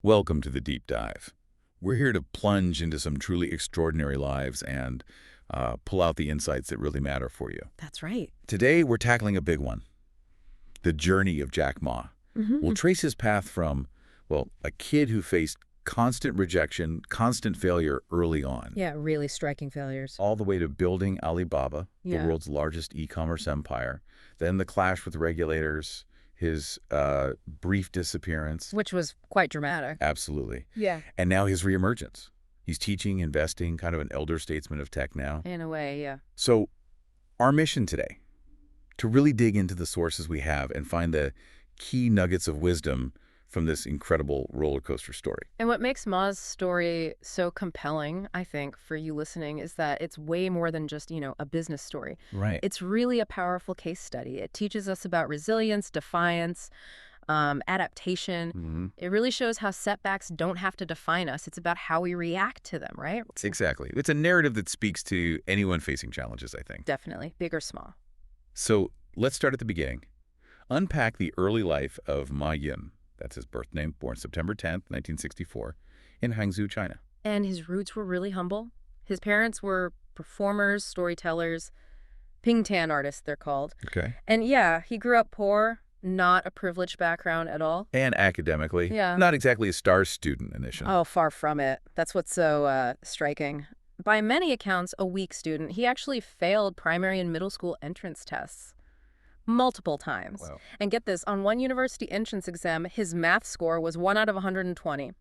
Welcome to the Deep Dive. We're here to plunge into some truly extraordinary lives and pull out the insights that really matter for you. That's right. Today, we're tackling a big one, the journey of Jack Ma. We'll trace his path from, well, a kid who faced constant rejection, constant failure early on. Yeah, really striking failures. All the way to building Alibaba, Yeah. the world's largest e-commerce empire. Then the clash with regulators, his brief disappearance. Which was quite dramatic. Absolutely. Yeah. And now his reemergence. He's teaching, investing, kind of an elder statesman of tech now. In a way, yeah. So our mission today, to really dig into the sources we have and find the key nuggets of wisdom from this incredible roller coaster story. And what makes Ma's story so compelling, I think, for you listening, is that it's way more than just, a business story. Right. It's really a powerful case study. It teaches us about resilience, defiance, adaptation. It really shows how setbacks don't have to define us. It's about how we react to them, right? Exactly. It's a narrative that speaks to anyone facing challenges, I think. Definitely, big or small. So let's start at the beginning. Unpack the early life of Ma Yim. That's his birth name, born September 10th, 1964, in Hangzhou, China. And his roots were really humble. His parents were performers, storytellers, pingtan artists, they're called. Okay. And yeah, he grew up poor, not a privileged background at all. And academically, Yeah. not exactly a star student initially. Oh, far from it. That's what's so striking. By many accounts, a weak student. He actually failed primary and middle school entrance tests multiple times. Wow. And get this, on one university entrance exam, his math score was 1 out of 120.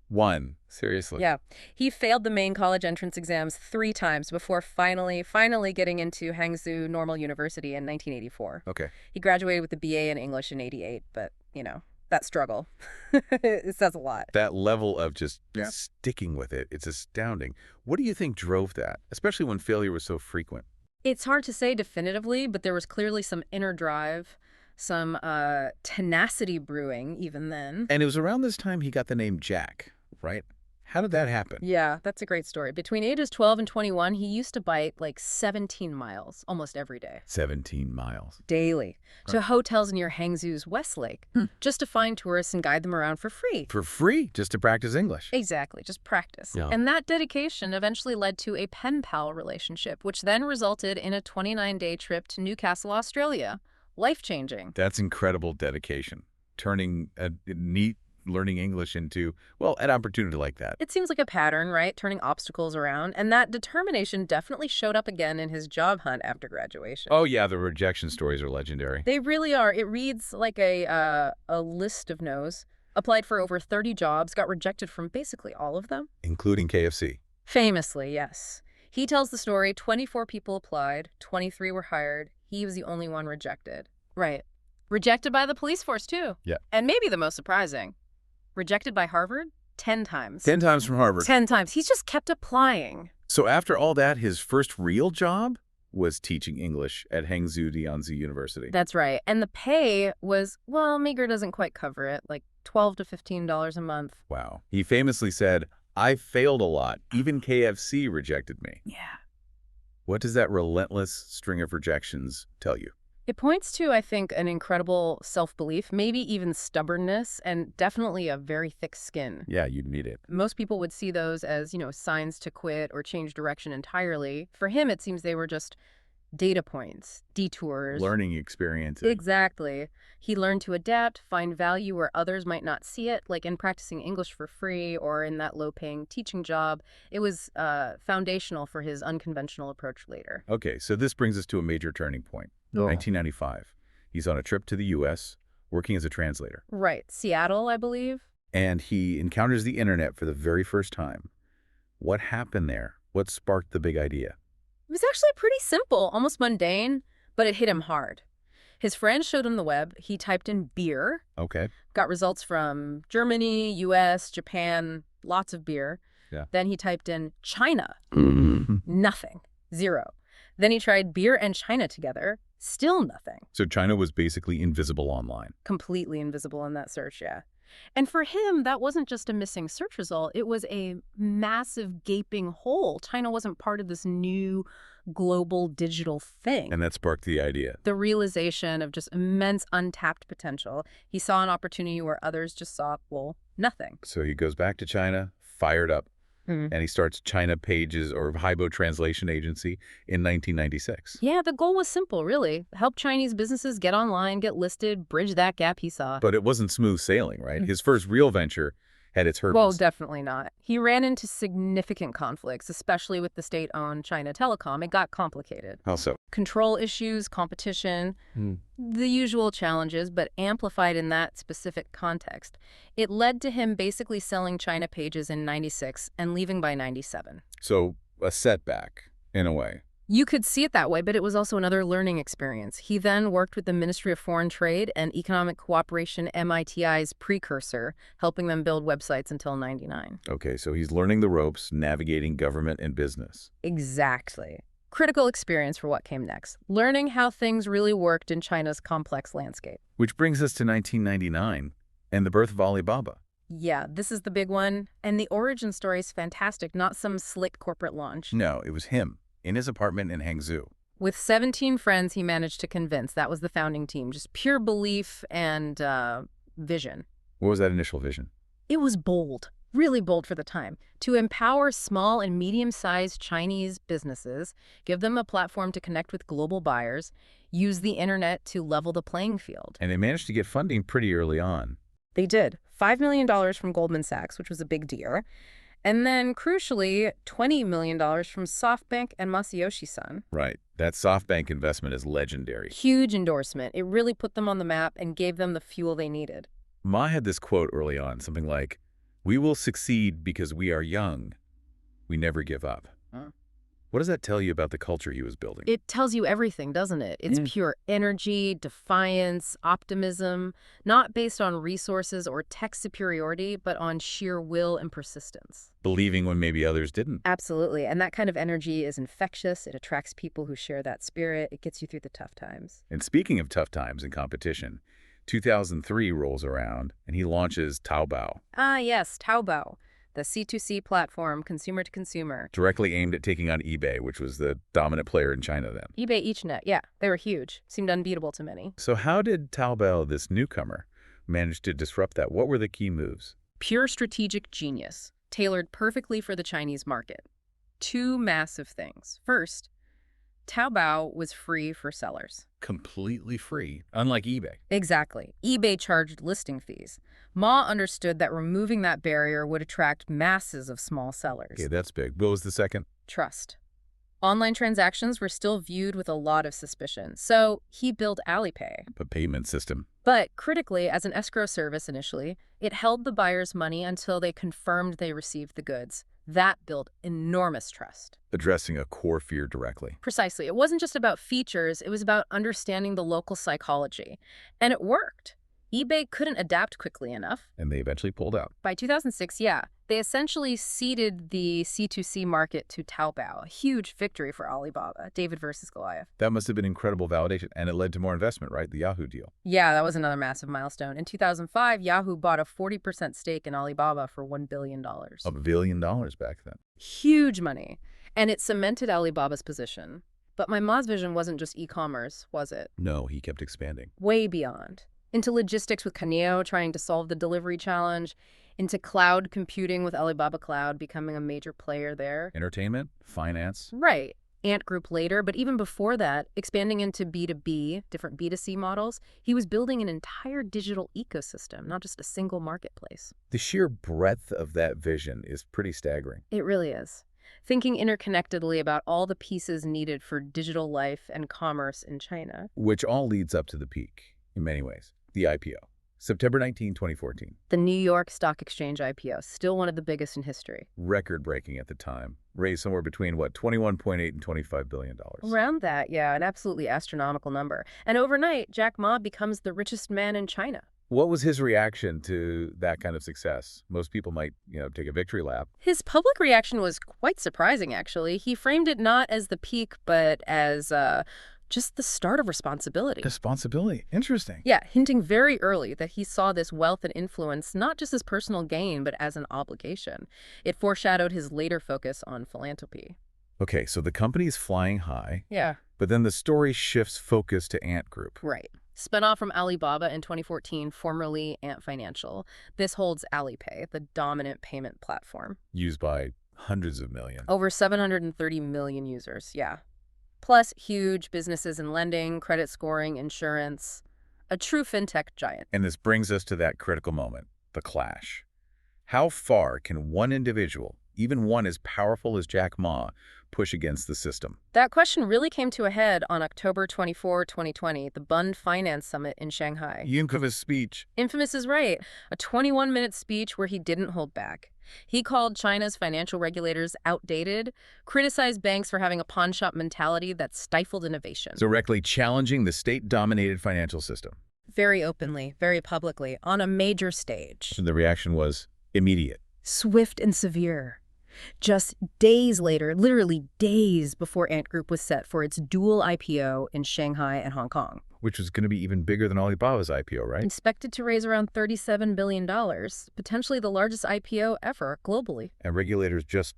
One. Seriously. Yeah. He failed the main college entrance exams 3 times before finally getting into Hangzhou Normal University in 1984. Okay. He graduated with a BA in English in 88, but, that struggle, it says a lot. That level of just sticking with it, it's astounding. What do you think drove that, especially when failure was so frequent? It's hard to say definitively, but there was clearly some inner drive, some tenacity brewing even then. And it was around this time he got the name Jack, right? How did that happen? Yeah, that's a great story. Between ages 12 and 21, he used to bike like 17 miles almost every day. 17 miles. Daily. To hotels near Hangzhou's West Lake, just to find tourists and guide them around for free. For free, just to practice English. Exactly, just practice. Yeah. And that dedication eventually led to a pen pal relationship, which then resulted in a 29-day trip to Newcastle, Australia. Life-changing. That's incredible dedication. Turning a neat learning English into, well, an opportunity like that. It seems like a pattern, right? Turning obstacles around. And that determination definitely showed up again in his job hunt after graduation. Oh, yeah, the rejection stories are legendary. They really are. It reads like a list of no's. Applied for over 30 jobs, got rejected from basically all of them. Including KFC. Famously, yes. He tells the story, 24 people applied, 23 were hired. He was the only one rejected. Right. Rejected by the police force, too. Yeah. And maybe the most surprising, rejected by Harvard 10 times. 10 times from Harvard. 10 times. He's just kept applying. So after all that, his first real job was teaching English at Hangzhou Dianzi University. That's right. And the pay was, well, meager doesn't quite cover it, like $12 to $15 a month. Wow. He famously said, "I failed a lot. Even KFC rejected me." Yeah. What does that relentless string of rejections tell you? It points to, I think, an incredible self-belief, maybe even stubbornness, and definitely a very thick skin. Yeah, you'd need it. Most people would see those as, signs to quit or change direction entirely. For him, it seems they were just data points, detours. Learning experiences. Exactly. He learned to adapt, find value where others might not see it, like in practicing English for free or in that low-paying teaching job. It was foundational for his unconventional approach later. Okay, so this brings us to a major turning point. 1995. He's on a trip to the U.S., working as a translator. Right. Seattle, I believe. And he encounters the internet for the very first time. What happened there? What sparked the big idea? It was actually pretty simple, almost mundane, but it hit him hard. His friend showed him the web. He typed in beer. Okay. Got results from Germany, U.S., Japan, lots of beer. Yeah. Then he typed in China. Nothing. 0. Then he tried beer and China together. Still nothing. So China was basically invisible online. Completely invisible in that search, yeah. And for him, that wasn't just a missing search result. It was a massive gaping hole. China wasn't part of this new global digital thing. And that sparked the idea. The realization of just immense untapped potential. He saw an opportunity where others just saw, well, nothing. So he goes back to China, fired up, and he starts China Pages or Haibo Translation Agency in 1996. Yeah, the goal was simple, really. Help Chinese businesses get online, get listed, bridge that gap he saw. But it wasn't smooth sailing, right? His first real venture had its hurdles. Well, definitely not. He ran into significant conflicts, especially with the state-owned China Telecom. It got complicated. How so? Control issues, competition, the usual challenges, but amplified in that specific context. It led to him basically selling China Pages in 96 and leaving by 97. So a setback, in a way. You could see it that way, but it was also another learning experience. He then worked with the Ministry of Foreign Trade and Economic Cooperation, MITI's precursor, helping them build websites until 99. Okay, so he's learning the ropes, navigating government and business. Exactly. Critical experience for what came next, learning how things really worked in China's complex landscape. Which brings us to 1999 and the birth of Alibaba. Yeah, this is the big one. And the origin story is fantastic, not some slick corporate launch. No, it was him, in his apartment in Hangzhou. With 17 friends, he managed to convince. That was the founding team. Just pure belief and vision. What was that initial vision? It was bold, really bold for the time, to empower small and medium-sized Chinese businesses, give them a platform to connect with global buyers, use the internet to level the playing field. And they managed to get funding pretty early on. They did. $5 million from Goldman Sachs, which was a big deal. And then, crucially, $20 million from SoftBank and Masayoshi-san. Right. That SoftBank investment is legendary. Huge endorsement. It really put them on the map and gave them the fuel they needed. Ma had this quote early on, something like, "We will succeed because we are young. We never give up." Huh? What does that tell you about the culture he was building? It tells you everything, doesn't it? It's pure energy, defiance, optimism, not based on resources or tech superiority, but on sheer will and persistence. Believing when maybe others didn't. Absolutely. And that kind of energy is infectious. It attracts people who share that spirit. It gets you through the tough times. And speaking of tough times and competition, 2003 rolls around and he launches Taobao. Ah, yes, Taobao, the C2C platform, consumer to consumer. Directly aimed at taking on eBay, which was the dominant player in China then. eBay EachNet, yeah, they were huge. Seemed unbeatable to many. So how did Taobao, this newcomer, manage to disrupt that? What were the key moves? Pure strategic genius, tailored perfectly for the Chinese market. Two massive things. First, Taobao was free for sellers. Completely free, unlike eBay. Exactly. eBay charged listing fees. Ma understood that removing that barrier would attract masses of small sellers. Okay, that's big. What was the second? Trust. Online transactions were still viewed with a lot of suspicion, so he built Alipay. A payment system. But critically, as an escrow service initially, it held the buyer's money until they confirmed they received the goods. That built enormous trust. Addressing a core fear directly. Precisely. It wasn't just about features, it was about understanding the local psychology. And it worked. eBay couldn't adapt quickly enough. And they eventually pulled out. By 2006, yeah, they essentially ceded the C2C market to Taobao, a huge victory for Alibaba, David versus Goliath. That must have been incredible validation, and it led to more investment, right? The Yahoo deal. Yeah, that was another massive milestone. In 2005, Yahoo bought a 40% stake in Alibaba for $1 billion. $1 billion back then. Huge money. And it cemented Alibaba's position. But my Ma's vision wasn't just e-commerce, was it? No, he kept expanding. Way beyond. Into logistics with Caneo, trying to solve the delivery challenge. Into cloud computing with Alibaba Cloud, becoming a major player there. Entertainment, finance. Right. Ant Group later, but even before that, expanding into B2B, different B2C models, he was building an entire digital ecosystem, not just a single marketplace. The sheer breadth of that vision is pretty staggering. It really is. Thinking interconnectedly about all the pieces needed for digital life and commerce in China. Which all leads up to the peak, in many ways. The IPO. September 19, 2014. The New York Stock Exchange IPO, still one of the biggest in history. Record-breaking at the time. Raised somewhere between, what, $21.8 and $25 billion. Around that, yeah, an absolutely astronomical number. And overnight, Jack Ma becomes the richest man in China. What was his reaction to that kind of success? Most people might, take a victory lap. His public reaction was quite surprising, actually. He framed it not as the peak, but as just the start of responsibility. Responsibility. Interesting. Yeah, hinting very early that he saw this wealth and influence not just as personal gain, but as an obligation. It foreshadowed his later focus on philanthropy. Okay, so the company's flying high, Yeah. but then the story shifts focus to Ant Group. Right. Spun off from Alibaba in 2014, formerly Ant Financial. This holds Alipay, the dominant payment platform. Used by hundreds of millions. Over 730 million users, yeah. Plus huge businesses in lending, credit scoring, insurance. A true fintech giant. And this brings us to that critical moment, the clash. How far can one individual, even one as powerful as Jack Ma, push against the system? That question really came to a head on October 24, 2020, the Bund Finance Summit in Shanghai. Infamous speech. Infamous is right. A 21-minute speech where he didn't hold back. He called China's financial regulators outdated, criticized banks for having a pawn-shop mentality that stifled innovation. Directly challenging the state-dominated financial system. Very openly, very publicly, on a major stage. And the reaction was immediate. Swift and severe. Just days later, literally days before Ant Group was set for its dual IPO in Shanghai and Hong Kong. Which was going to be even bigger than Alibaba's IPO, right? Expected to raise around $37 billion, potentially the largest IPO ever globally. And regulators just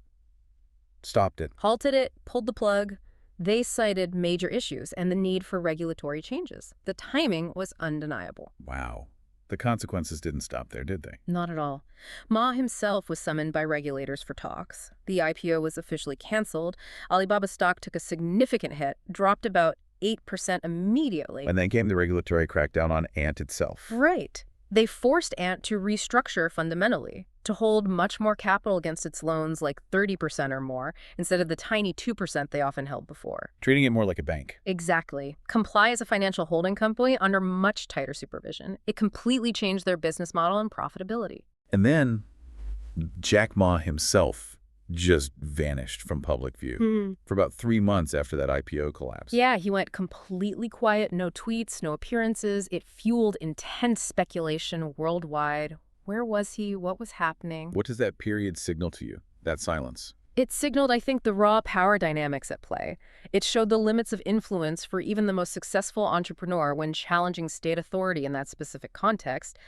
stopped it. Halted it, pulled the plug. They cited major issues and the need for regulatory changes. The timing was undeniable. Wow. The consequences didn't stop there, did they? Not at all. Ma himself was summoned by regulators for talks. The IPO was officially canceled. Alibaba stock took a significant hit, dropped about 8% immediately. And then came the regulatory crackdown on Ant itself. Right. They forced Ant to restructure fundamentally, to hold much more capital against its loans, like 30% or more, instead of the tiny 2% they often held before. Treating it more like a bank. Exactly. Comply as a financial holding company under much tighter supervision. It completely changed their business model and profitability. And then Jack Ma himself just vanished from public view for about 3 months after that IPO collapse. Yeah, he went completely quiet, no tweets, no appearances. It fueled intense speculation worldwide. Where was he? What was happening? What does that period signal to you, that silence? It signaled, I think, the raw power dynamics at play. It showed the limits of influence for even the most successful entrepreneur when challenging state authority in that specific context.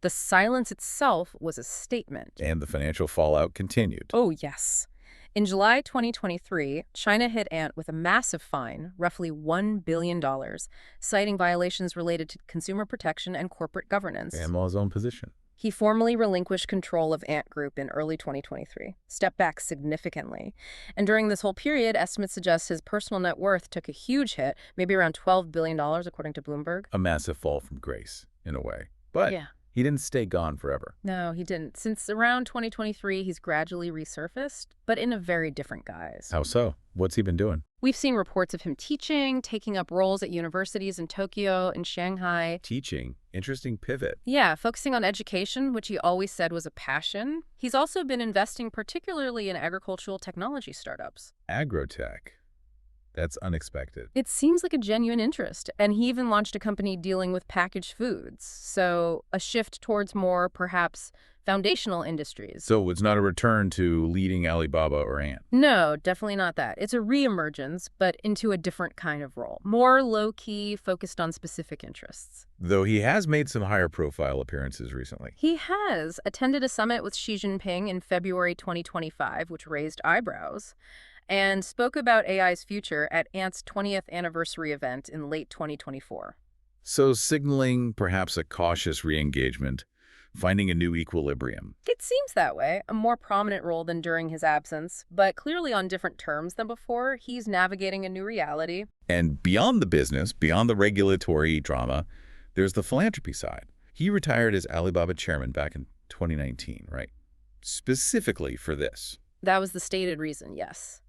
The silence itself was a statement. And the financial fallout continued. Oh, yes. In July 2023, China hit Ant with a massive fine, roughly $1 billion, citing violations related to consumer protection and corporate governance. And Ma's own position. He formally relinquished control of Ant Group in early 2023, stepped back significantly. And during this whole period, estimates suggest his personal net worth took a huge hit, maybe around $12 billion, according to Bloomberg. A massive fall from grace, in a way. But yeah. He didn't stay gone forever. No, he didn't. Since around 2023, he's gradually resurfaced, but in a very different guise. How so? What's he been doing? We've seen reports of him teaching, taking up roles at universities in Tokyo and Shanghai. Teaching? Interesting pivot. Yeah, focusing on education, which he always said was a passion. He's also been investing particularly in agricultural technology startups. Agrotech. That's unexpected. It seems like a genuine interest, and he even launched a company dealing with packaged foods, so a shift towards more, perhaps, foundational industries. So it's not a return to leading Alibaba or Ant? No, definitely not that. It's a re-emergence, but into a different kind of role. More low-key, focused on specific interests. Though he has made some higher-profile appearances recently. He has attended a summit with Xi Jinping in February 2025, which raised eyebrows, and spoke about AI's future at Ant's 20th anniversary event in late 2024. So signaling perhaps a cautious re-engagement, finding a new equilibrium. It seems that way, a more prominent role than during his absence, but clearly on different terms than before. He's navigating a new reality. And beyond the business, beyond the regulatory drama, there's the philanthropy side. He retired as Alibaba chairman back in 2019, right? Specifically for this. That was the stated reason, yes.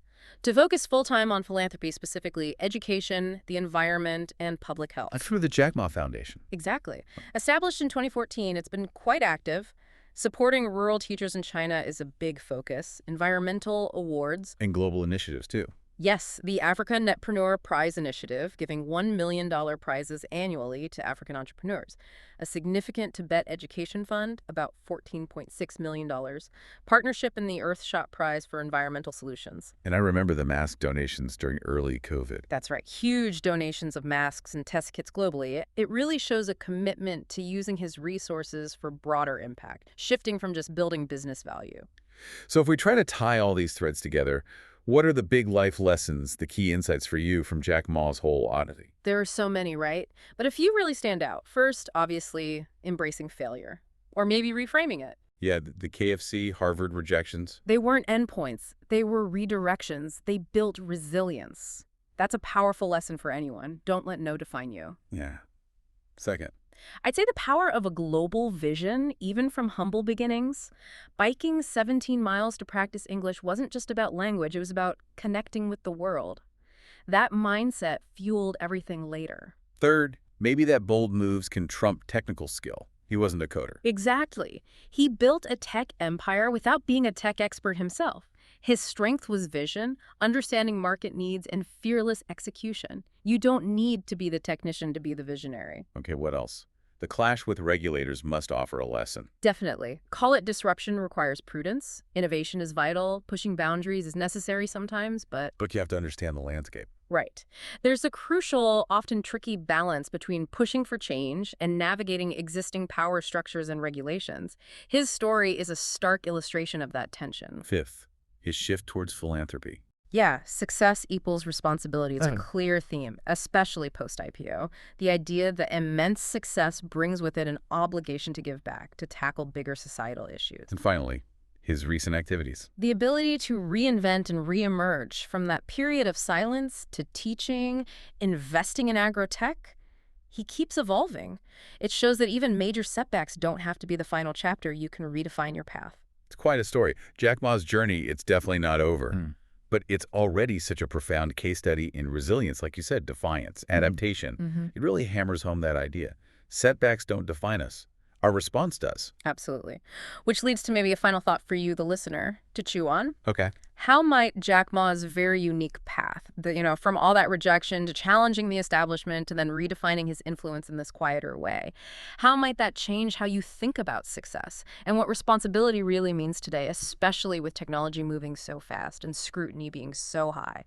To focus full-time on philanthropy, specifically education, the environment, and public health. That's through the Jack Ma Foundation. Exactly. Established in 2014, it's been quite active. Supporting rural teachers in China is a big focus. Environmental awards. And global initiatives, too. Yes, the Africa Netpreneur Prize Initiative, giving $1 million prizes annually to African entrepreneurs. A significant Tibet education fund, about $14.6 million. Partnership in the Earthshot Prize for Environmental Solutions. And I remember the mask donations during early COVID. That's right, huge donations of masks and test kits globally. It really shows a commitment to using his resources for broader impact, shifting from just building business value. So if we try to tie all these threads together, what are the big life lessons, the key insights for you from Jack Ma's whole Odyssey? There are so many, right? But a few really stand out. First, obviously, embracing failure. Or maybe reframing it. Yeah, the KFC, Harvard rejections. They weren't endpoints. They were redirections. They built resilience. That's a powerful lesson for anyone. Don't let no define you. Yeah. Second. I'd say the power of a global vision, even from humble beginnings. Biking 17 miles to practice English wasn't just about language, it was about connecting with the world. That mindset fueled everything later. Third, maybe that bold moves can trump technical skill. He wasn't a coder. Exactly. He built a tech empire without being a tech expert himself. His strength was vision, understanding market needs, and fearless execution. You don't need to be the technician to be the visionary. Okay, what else? The clash with regulators must offer a lesson. Definitely. Call it disruption requires prudence. Innovation is vital. Pushing boundaries is necessary sometimes, but... But you have to understand the landscape. Right. There's a crucial, often tricky balance between pushing for change and navigating existing power structures and regulations. His story is a stark illustration of that tension. Fifth, his shift towards philanthropy. Yeah, success equals responsibility. It's a clear theme, especially post-IPO. The idea that immense success brings with it an obligation to give back, to tackle bigger societal issues. And finally, his recent activities. The ability to reinvent and reemerge from that period of silence to teaching, investing in agro-tech, he keeps evolving. It shows that even major setbacks don't have to be the final chapter. You can redefine your path. It's quite a story. Jack Ma's journey, it's definitely not over. But it's already such a profound case study in resilience, like you said, defiance, adaptation. It really hammers home that idea. Setbacks don't define us. Our response does. Absolutely. Which leads to maybe a final thought for you, the listener, to chew on. Okay. How might Jack Ma's very unique path, from all that rejection to challenging the establishment and then redefining his influence in this quieter way, how might that change how you think about success and what responsibility really means today, especially with technology moving so fast and scrutiny being so high?